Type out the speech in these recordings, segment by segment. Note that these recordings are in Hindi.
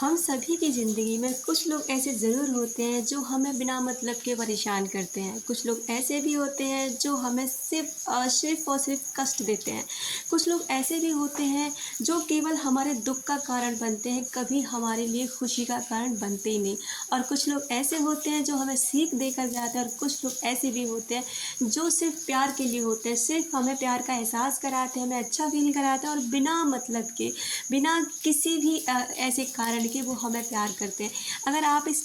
हम सभी की ज़िंदगी में कुछ लोग ऐसे ज़रूर होते हैं जो हमें बिना मतलब के परेशान करते हैं। कुछ लोग ऐसे भी होते हैं जो हमें सिर्फ़ और सिर्फ़ कष्ट देते हैं। कुछ लोग ऐसे भी होते हैं जो केवल हमारे दुःख का कारण बनते हैं, कभी हमारे लिए खुशी का कारण बनते ही नहीं। और कुछ लोग ऐसे होते हैं जो हमें सीख देकर जाते हैं और कुछ लोग ऐसे भी होते हैं जो सिर्फ़ प्यार के लिए होते हैं, सिर्फ़ हमें प्यार का एहसास कराते हैं, हमें अच्छा फ़ील कराते हैं और बिना मतलब के, बिना किसी भी ऐसे कारण के वो हमें प्यार करते हैं। अगर आप इस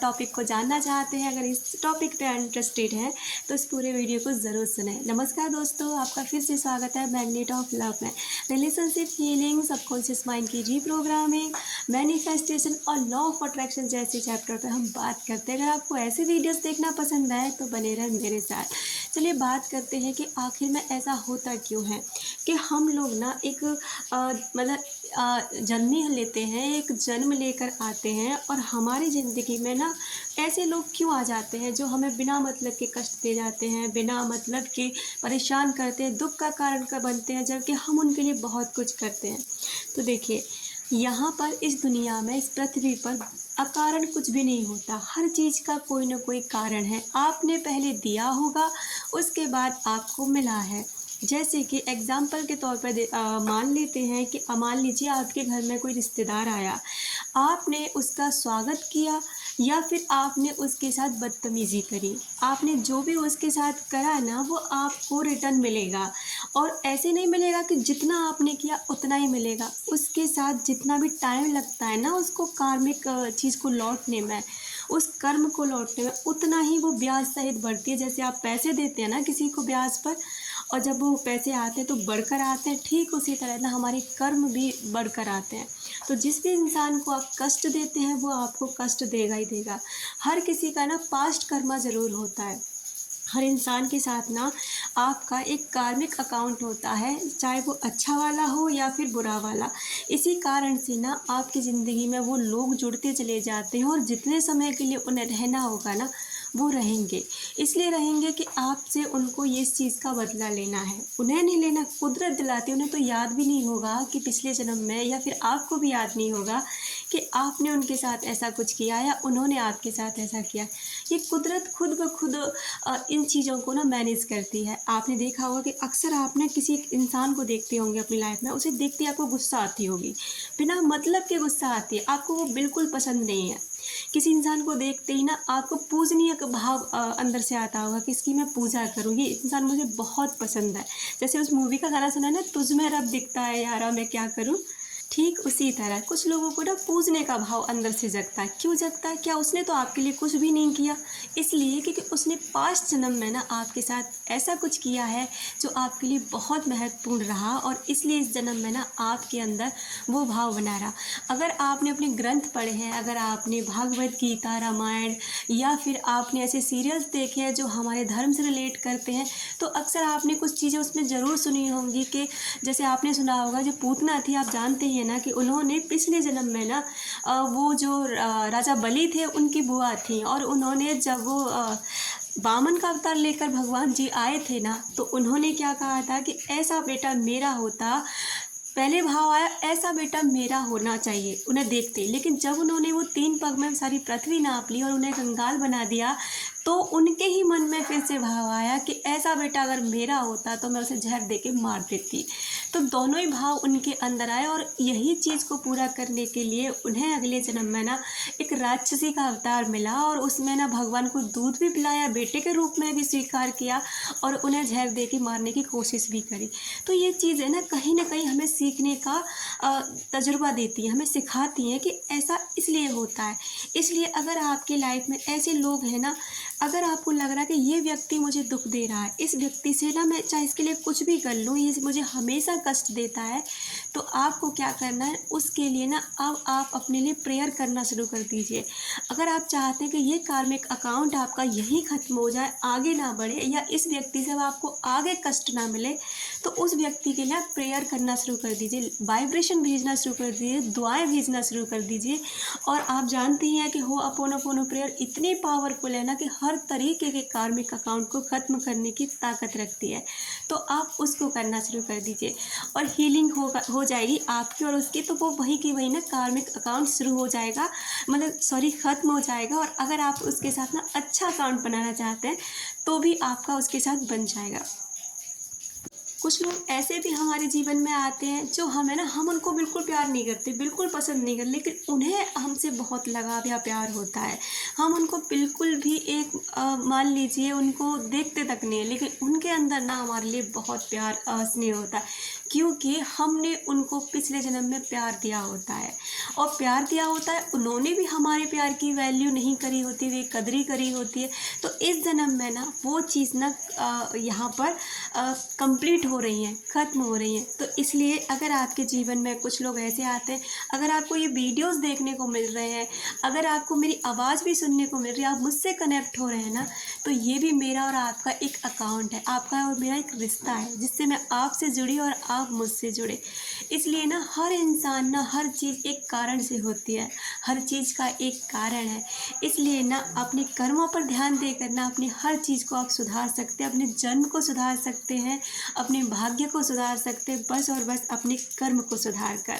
टॉपिक को जानना चाहते हैं, अगर इस टॉपिक पे इंटरेस्टेड हैं, तो इस पूरे वीडियो को ज़रूर सुनें। नमस्कार दोस्तों, आपका फिर से स्वागत है मैग्नेट ऑफ लव में। रिलेशनशिप हीलिंग, सबकॉन्शियस माइंड की रीप्रोग्रामिंग, मैनिफेस्टेशन और लॉ ऑफ अट्रैक्शन जैसे चैप्टर पे हम बात करते हैं। अगर आपको ऐसे वीडियोस देखना पसंद आए तो बने रहें मेरे साथ। चलिए बात करते हैं कि आखिर में ऐसा होता क्यों है कि हम लोग ना एक मतलब जन्म ही लेते हैं, एक जन्म लेकर आते हैं और हमारी ज़िंदगी में ना ऐसे लोग क्यों आ जाते हैं जो हमें बिना मतलब के कष्ट दे जाते हैं, बिना मतलब के परेशान करते हैं, दुःख का कारण का बनते हैं, जबकि हम उनके लिए बहुत कुछ करते हैं। तो देखिए, यहाँ पर इस दुनिया में, इस पृथ्वी पर अकारण कुछ भी नहीं होता। हर चीज़ का कोई न कोई कारण है। आपने पहले दिया होगा, उसके बाद आपको मिला है। जैसे कि एग्ज़ाम्पल के तौर पर मान लेते हैं कि मान लीजिए आपके घर में कोई रिश्तेदार आया, आपने उसका स्वागत किया या फिर आपने उसके साथ बदतमीज़ी करी। आपने जो भी उसके साथ करा ना, वो आपको रिटर्न मिलेगा और ऐसे नहीं मिलेगा कि जितना आपने किया उतना ही मिलेगा। उसके साथ जितना भी टाइम लगता है ना उसको कार्मिक चीज़ को लौटने में, उस कर्म को लौटने में, उतना ही वो ब्याज सहित बढ़ती है। जैसे आप पैसे देते हैं ना किसी को ब्याज पर, और जब वो पैसे आते हैं तो बढ़कर आते हैं, ठीक उसी तरह ना हमारे कर्म भी बढ़कर आते हैं। तो जिस भी इंसान को आप कष्ट देते हैं वो आपको कष्ट देगा ही देगा। हर किसी का ना पास्ट कर्मा ज़रूर होता है। हर इंसान के साथ ना आपका एक कार्मिक अकाउंट होता है, चाहे वो अच्छा वाला हो या फिर बुरा वाला। इसी कारण से ना आपकी ज़िंदगी में वो लोग जुड़ते चले जाते हैं और जितने समय के लिए उन्हें रहना होगा ना, वो रहेंगे। इसलिए रहेंगे कि आपसे उनको ये इस चीज़ का बदला लेना है। उन्हें नहीं लेना, कुदरत दिलाती है। उन्हें तो याद भी नहीं होगा कि पिछले जन्म में, या फिर आपको भी याद नहीं होगा कि आपने उनके साथ ऐसा कुछ किया या उन्होंने आपके साथ ऐसा किया। ये कुदरत खुद ब खुद इन चीज़ों को ना मैनेज करती है। आपने देखा होगा कि अक्सर आप ना किसी एक इंसान को देखते होंगे अपनी लाइफ में, उसे देखते ही आपको गुस्सा आती होगी, बिना मतलब के गुस्सा आती है, आपको वो बिल्कुल पसंद नहीं है। किसी इंसान को देखते ही ना आपको पूजनीय भाव अंदर से आता होगा कि इसकी मैं पूजा करूँ, ये इंसान मुझे बहुत पसंद है। जैसे उस मूवी का गाना सुना है ना, तुझ में रब दिखता है यारा मैं क्या करूँ। ठीक उसी तरह कुछ लोगों को ना पूजने का भाव अंदर से जगता है। क्यों जगता है? क्या उसने तो आपके लिए कुछ भी नहीं किया, इसलिए क्योंकि उसने पास्ट जन्म में ना आपके साथ ऐसा कुछ किया है जो आपके लिए बहुत महत्वपूर्ण रहा, और इसलिए इस जन्म में ना आपके अंदर वो भाव बना रहा। अगर आपने अपने ग्रंथ पढ़े हैं, अगर आपने भागवत गीता, रामायण या फिर आपने ऐसे सीरियल्स देखे हैं जो हमारे धर्म से रिलेट करते हैं, तो अक्सर आपने कुछ चीज़ें उसमें ज़रूर सुनी होंगी कि जैसे आपने सुना होगा जो पूतना थी, आप जानते ही हैं ना कि उन्होंने पिछले जन्म में ना वो जो राजा बलि थे उनकी बुआ थी, और उन्होंने जब वो वामन का अवतार लेकर भगवान जी आए थे ना, तो उन्होंने क्या कहा था कि ऐसा बेटा मेरा होता, पहले भाव आया ऐसा बेटा मेरा होना चाहिए उन्हें देखते ही। लेकिन जब उन्होंने वो 3 पग में सारी पृथ्वी नाप ली और उन्हें कंगाल बना दिया, तो उनके ही मन में फिर से भाव आया कि ऐसा बेटा अगर मेरा होता तो मैं उसे जहर दे के मार देती। तो दोनों ही भाव उनके अंदर आए, और यही चीज़ को पूरा करने के लिए उन्हें अगले जन्म में ना एक राक्षसी का अवतार मिला, और उसमें ना भगवान को दूध भी पिलाया, बेटे के रूप में भी स्वीकार किया और उन्हें जहर दे के मारने की कोशिश भी करी। तो ये चीज़ें ना कहीं हमें सीखने का तजुर्बा देती हैं, हमें सिखाती हैं कि ऐसा इसलिए होता है। इसलिए अगर आपकी लाइफ में ऐसे लोग हैं ना, अगर आपको लग रहा है कि ये व्यक्ति मुझे दुख दे रहा है, इस व्यक्ति से ना मैं चाहे इसके लिए कुछ भी कर लूँ, ये मुझे हमेशा कष्ट देता है, तो आपको क्या करना है, उसके लिए ना अब आप अपने लिए प्रेयर करना शुरू कर दीजिए। अगर आप चाहते हैं कि ये कार्मिक अकाउंट आपका यहीं ख़त्म हो जाए, आगे ना बढ़े, या इस व्यक्ति से अब आपको आगे कष्ट ना मिले, तो उस व्यक्ति के लिए आप प्रेयर करना शुरू कर दीजिए, वाइब्रेशन भेजना शुरू कर दीजिए, दुआएं भेजना शुरू कर दीजिए। और आप जानते ही हैं कि हो अपोनो प्रेयर इतनी पावरफुल है ना कि हर हर तरीके के कार्मिक अकाउंट को ख़त्म करने की ताकत रखती है। तो आप उसको करना शुरू कर दीजिए और हीलिंग हो जाएगी आपकी और उसकी, तो वो वही की वही ना कार्मिक अकाउंट शुरू हो जाएगा, मतलब सॉरी ख़त्म हो जाएगा। और अगर आप उसके साथ ना अच्छा अकाउंट बनाना चाहते हैं तो भी आपका उसके साथ बन जाएगा। कुछ लोग ऐसे भी हमारे जीवन में आते हैं जो हमें ना, हम उनको बिल्कुल प्यार नहीं करते, बिल्कुल पसंद नहीं करते, लेकिन उन्हें हमसे बहुत लगाव या प्यार होता है। हम उनको बिल्कुल भी मान लीजिए उनको देखते तक नहीं है, लेकिन उनके अंदर ना हमारे लिए बहुत प्यार स्नेह होता है, क्योंकि हमने उनको पिछले जन्म में प्यार दिया होता है। और प्यार दिया होता है, उन्होंने भी हमारे प्यार की वैल्यू नहीं करी होती, वे कदरी करी होती है। तो इस जन्म में ना वो चीज़ ना यहाँ पर कंप्लीट हो रही हैं, ख़त्म हो रही हैं। तो इसलिए अगर आपके जीवन में कुछ लोग ऐसे आते हैं, अगर आपको ये वीडियोस देखने को मिल रहे हैं, अगर आपको मेरी आवाज़ भी सुनने को मिल रही है, आप मुझसे कनेक्ट हो रहे हैं ना, तो ये भी मेरा और आपका एक अकाउंट है, आपका और मेरा एक रिश्ता है, जिससे मैं आपसे जुड़ी और आप मुझसे जुड़े। इसलिए ना हर इंसान ना, हर चीज़ एक कारण से होती है, हर चीज़ का एक कारण है। इसलिए ना अपने कर्मों पर ध्यान देकर ना अपनी हर चीज़ को आप सुधार सकते हैं, अपने जन्म को सुधार सकते हैं, अपने भाग्य को सुधार सकते हैं, बस और बस अपने कर्म को सुधार कर।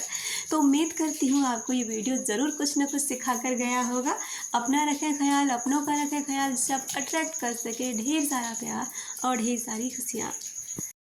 तो उम्मीद करती हूँ आपको ये वीडियो ज़रूर कुछ ना कुछ सिखा कर गया होगा। अपना रखें ख्याल, अपनों का रखें ख्याल, सब अट्रैक्ट कर सके ढेर सारा प्यार और ढेर सारी खुशियाँ।